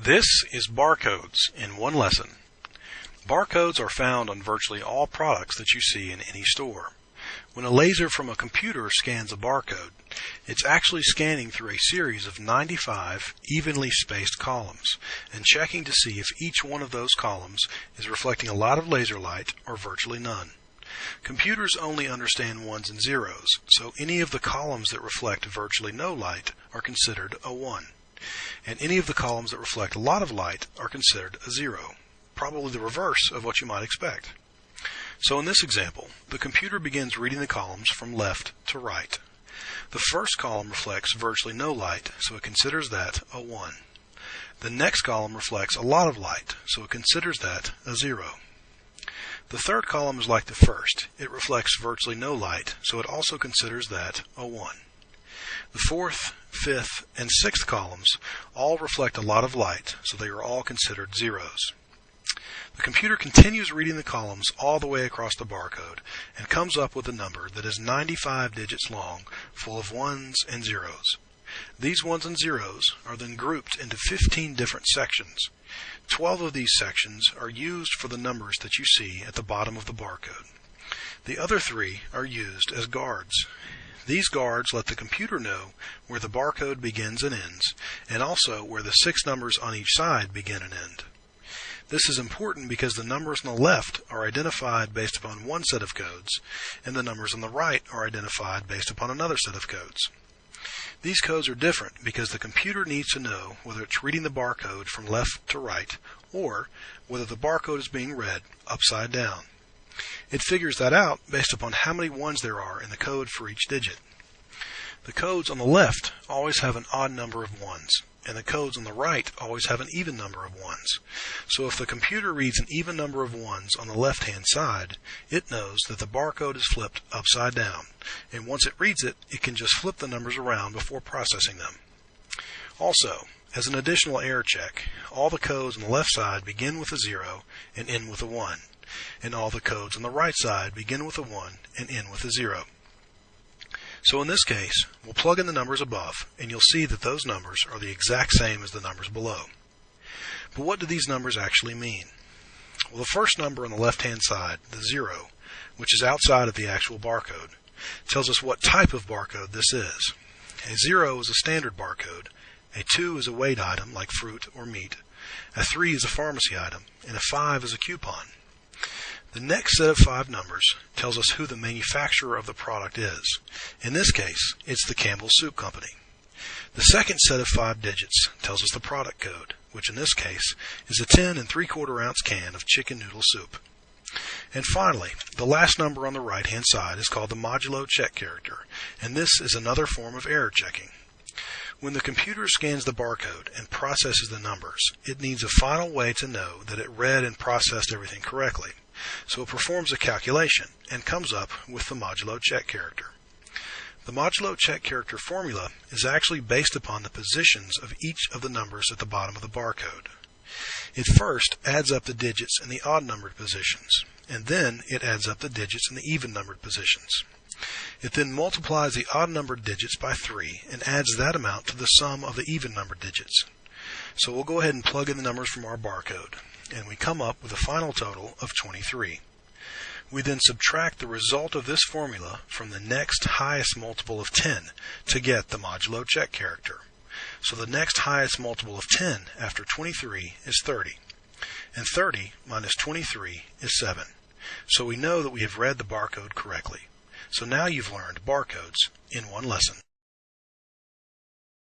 This is Barcodes in one lesson. Barcodes are found on virtually all products that you see in any store. When a laser from a computer scans a barcode, it's actually scanning through a series of 95 evenly spaced columns and checking to see if each one of those columns is reflecting a lot of laser light or virtually none. Computers only understand ones and zeros, so any of the columns that reflect virtually no light are considered a 1. And any of the columns that reflect a lot of light are considered a 0, probably the reverse of what you might expect. So in this example, the computer begins reading the columns from left to right. The first column reflects virtually no light, so it considers that a 1. The next column reflects a lot of light, so it considers that a 0. The third column is like the first. It reflects virtually no light, so it also considers that a 1. The fourth, fifth, and sixth columns all reflect a lot of light, so they are all considered zeros. The computer continues reading the columns all the way across the barcode and comes up with a number that is 95 digits long, full of ones and zeros. These ones and zeros are then grouped into 15 different sections. 12 of these sections are used for the numbers that you see at the bottom of the barcode. The other 3 are used as guards. These guards let the computer know where the barcode begins and ends, and also where the 6 numbers on each side begin and end. This is important because the numbers on the left are identified based upon one set of codes, and the numbers on the right are identified based upon another set of codes. These codes are different because the computer needs to know whether it's reading the barcode from left to right, or whether the barcode is being read upside down. It figures that out based upon how many ones there are in the code for each digit. The codes on the left always have an odd number of ones, and the codes on the right always have an even number of ones. So if the computer reads an even number of ones on the left-hand side, it knows that the barcode is flipped upside down, and once it reads it, it can just flip the numbers around before processing them. Also, as an additional error check, all the codes on the left side begin with a 0 and end with a 1, and all the codes on the right side begin with a 1 and end with a 0. So in this case, we'll plug in the numbers above, and you'll see that those numbers are the exact same as the numbers below. But what do these numbers actually mean? Well, the first number on the left-hand side, the 0, which is outside of the actual barcode, tells us what type of barcode this is. A 0 is a standard barcode, a 2 is a weight item like fruit or meat, a 3 is a pharmacy item, and a 5 is a coupon. The next set of 5 numbers tells us who the manufacturer of the product is. In this case, it's the Campbell Soup Company. The second set of 5 digits tells us the product code, which in this case is a 10 3/4 ounce can of chicken noodle soup. And finally, the last number on the right-hand side is called the modulo check character, and this is another form of error checking. When the computer scans the barcode and processes the numbers, it needs a final way to know that it read and processed everything correctly. So it performs a calculation and comes up with the modulo check character. The modulo check character formula is actually based upon the positions of each of the numbers at the bottom of the barcode. It first adds up the digits in the odd-numbered positions, and then it adds up the digits in the even-numbered positions. It then multiplies the odd-numbered digits by 3 and adds that amount to the sum of the even-numbered digits. So we'll go ahead and plug in the numbers from our barcode, and we come up with a final total of 23. We then subtract the result of this formula from the next highest multiple of 10 to get the modulo check character. So the next highest multiple of 10 after 23 is 30, and 30 minus 23 is 7. So we know that we have read the barcode correctly. So now you've learned barcodes in one lesson.